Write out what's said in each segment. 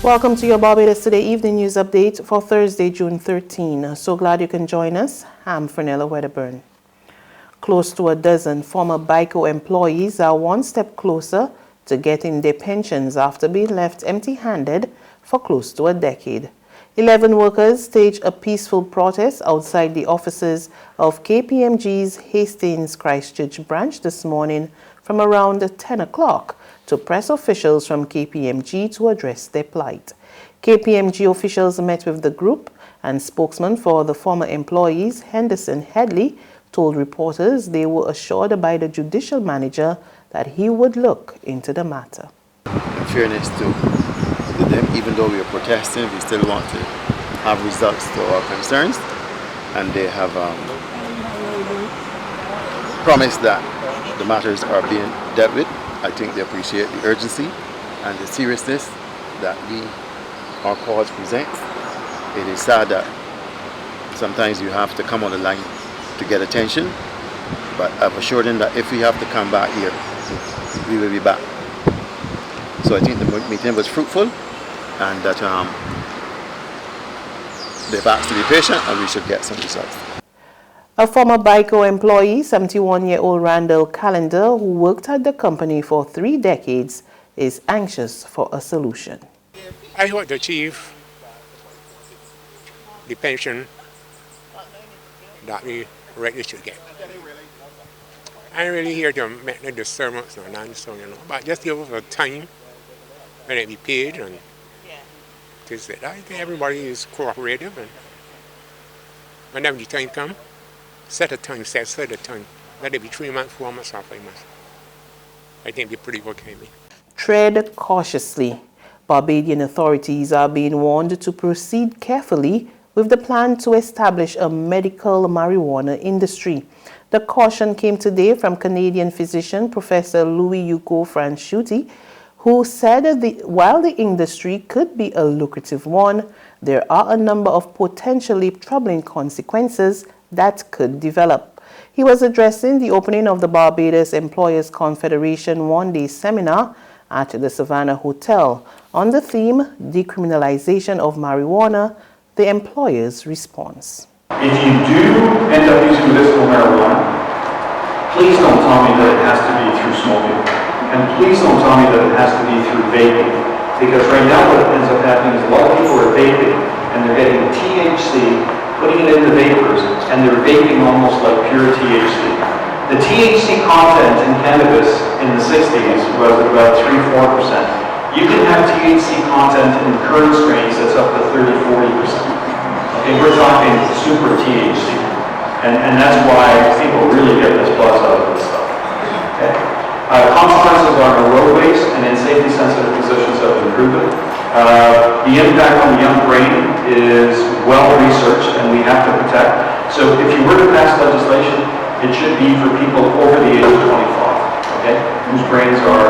Welcome to your Barbados Today Evening News Update for Thursday, June 13. So glad you can join us. I'm Fernella Wedderburn. Close to a dozen former Baico employees are one step closer to getting their pensions after being left empty-handed for close to a decade. 11 workers staged a peaceful protest outside the offices of KPMG's Hastings Christchurch branch this morning from around 10 o'clock to press officials from KPMG to address their plight. KPMG officials met with the group, and spokesman for the former employees, Henderson Headley, told reporters they were assured by the judicial manager that he would look into the matter. In fairness to them, even though we are protesting, we still want to have results to our concerns, and they have promised that the matters are being dealt with. I think they appreciate the urgency and the seriousness that our cause presents. It is sad that sometimes you have to come on the line to get attention, but I've assured them that if we have to come back here, we will be back. So I think the meeting was fruitful, and that they've asked to be patient, and we should get some results. A former Baico employee, 71-year-old Randall Callender, who worked at the company for 3 decades, is anxious for a solution. I hope to achieve the pension that we regularly should get. I'm really here to make the disturbance or non-so, but just give us a time when it be paid, and I think everybody is cooperative, and whenever the time comes, set a time. Let it be 3 months, 4 months, or 5 months. I think it'll be pretty okay. Tread cautiously. Barbadian authorities are being warned to proceed carefully with the plan to establish a medical marijuana industry. The caution came today from Canadian physician Professor Louis Yuko Franschuti, who said that while the industry could be a lucrative one, there are a number of potentially troubling consequences that could develop. He was addressing the opening of the Barbados Employers Confederation one-day seminar at the Savannah Hotel on the theme Decriminalization of Marijuana, the employer's response. If you do end up using medicinal marijuana, please don't tell me that it has to be through smoking. And please don't tell me that it has to be through vaping. Because right now what ends up happening is a lot of people are vaping and they're getting THC, putting it in the vapors, and they're vaping almost like pure THC. The THC content in cannabis in the 60s was about 3-4%. You can have THC content in current strains that's up to 30-40%. Okay, we're talking super THC. And that's why people really get this buzz out of this stuff. Okay? Consequences on our roadways and in safety-sensitive positions have been proven. The impact on the young brain is well researched and we have to protect. So if you were to pass legislation, it should be for people over the age of 25, okay, whose brains are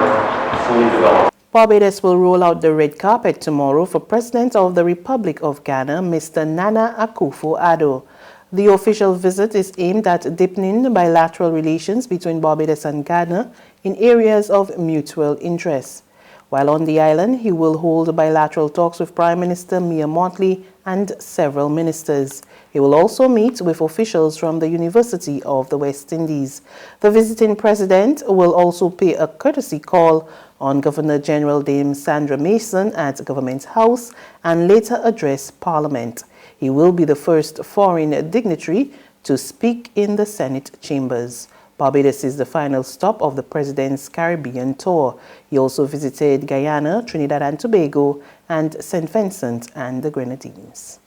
fully developed. Barbados will roll out the red carpet tomorrow for President of the Republic of Ghana, Mr. Nana Akufo-Addo. The official visit is aimed at deepening bilateral relations between Barbados and Ghana in areas of mutual interest. While on the island, he will hold bilateral talks with Prime Minister Mia Mottley and several ministers. He will also meet with officials from the University of the West Indies. The visiting president will also pay a courtesy call on Governor-General Dame Sandra Mason at Government House and later address Parliament. He will be the first foreign dignitary to speak in the Senate chambers. Barbados is the final stop of the president's Caribbean tour. He also visited Guyana, Trinidad and Tobago, and St. Vincent and the Grenadines.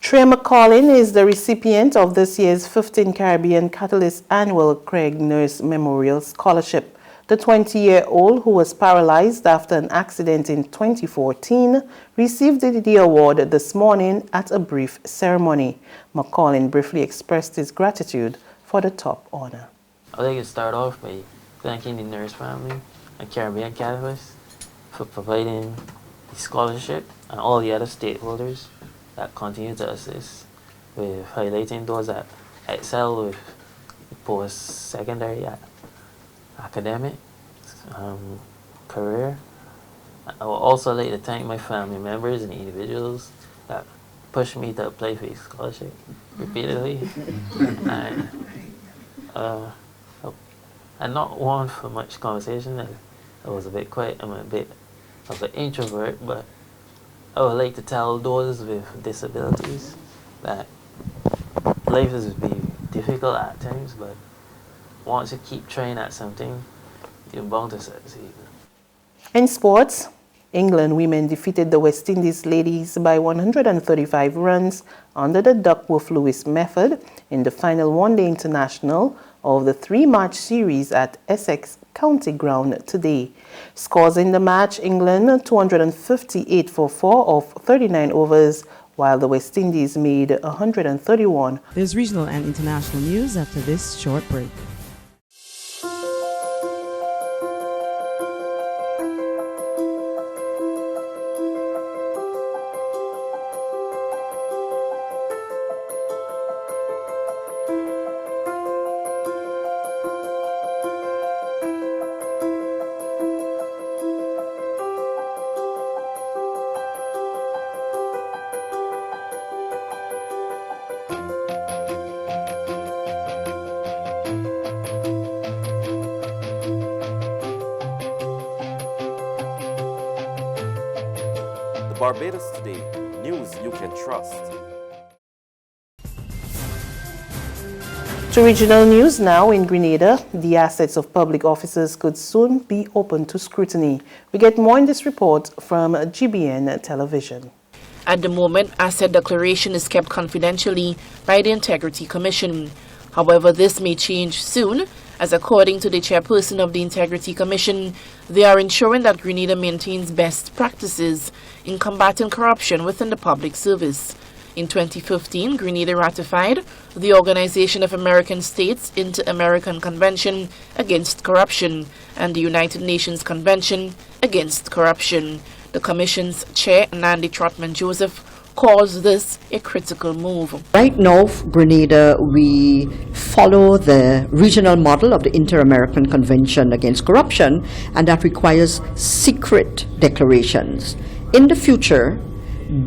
Trey McCollin is the recipient of this year's 15 Caribbean Catalyst Annual Craig Nurse Memorial Scholarship. The 20-year-old, who was paralyzed after an accident in 2014, received the award this morning at a brief ceremony. McCollin briefly expressed his gratitude for the top honor. I'd like to start off by thanking the nurse family and Caribbean Catalyst for providing the scholarship and all the other stakeholders that continue to assist with highlighting those that excel with post-secondary academic career I would also like to thank my family members and individuals that pushed me to apply for a scholarship repeatedly. And I'm not one for much conversation. I was a bit quiet. I'm a bit of an introvert, but I would like to tell those with disabilities that life is being difficult at times, but once you keep trying at something, you're bound to succeed. In sports, England women defeated the West Indies ladies by 135 runs under the Duckworth-Lewis method in the final one-day international of the three-match series at Essex County Ground today. Scores in the match: England 258 for 4 of 39 overs, while the West Indies made 131. There's regional and international news after this short break. Barbados Today, news you can trust. To regional news now. In Grenada, the assets of public officers could soon be open to scrutiny. We get more in this report from GBN Television. At the moment, asset declaration is kept confidentially by the Integrity Commission. However, this may change soon, as according to the chairperson of the Integrity Commission, they are ensuring that Grenada maintains best practices in combating corruption within the public service. In 2015, Grenada ratified the Organization of American States Inter-American Convention Against Corruption and the United Nations Convention Against Corruption. The Commission's chair, Nandy Trotman-Joseph, calls this a critical move. Right now, Grenada, we follow the regional model of the Inter-American Convention Against Corruption, and that requires secret declarations. In the future,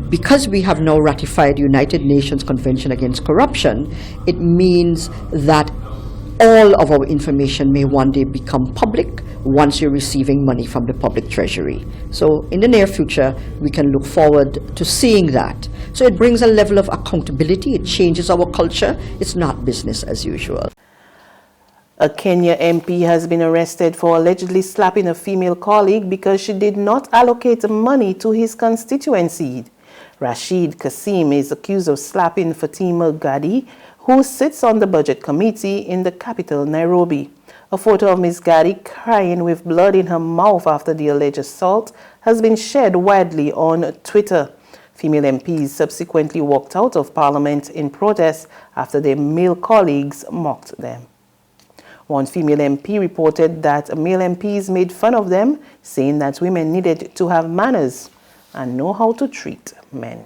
because we have now ratified the United Nations Convention Against Corruption, it means that all of our information may one day become public once you're receiving money from the public treasury. So in the near future, we can look forward to seeing that. So it brings a level of accountability, it changes our culture, it's not business as usual. A Kenya MP has been arrested for allegedly slapping a female colleague because she did not allocate money to his constituency. Rashid Kasim is accused of slapping Fatima Gadi, who sits on the budget committee in the capital, Nairobi. A photo of Ms. Gadi crying with blood in her mouth after the alleged assault has been shared widely on Twitter. Female MPs subsequently walked out of Parliament in protest after their male colleagues mocked them. One female MP reported that male MPs made fun of them, saying that women needed to have manners and know how to treat men.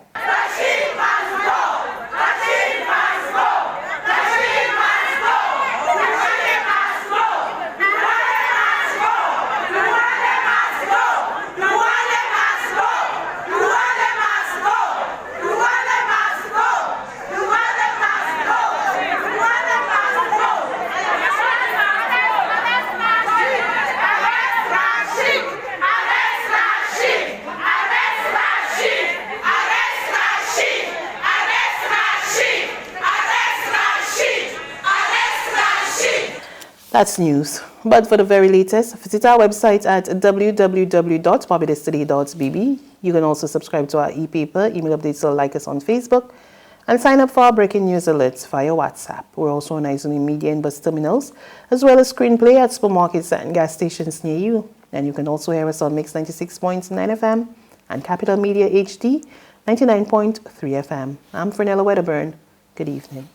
That's news. But for the very latest, visit our website at www.barbadostoday.bb. You can also subscribe to our e-paper, email updates, or like us on Facebook, and sign up for our breaking news alerts via WhatsApp. We're also on Izumi Media and bus terminals, as well as screenplay at supermarkets and gas stations near you. And you can also hear us on Mix 96.9 FM and Capital Media HD 99.3 FM. I'm Fernella Wedderburn. Good evening.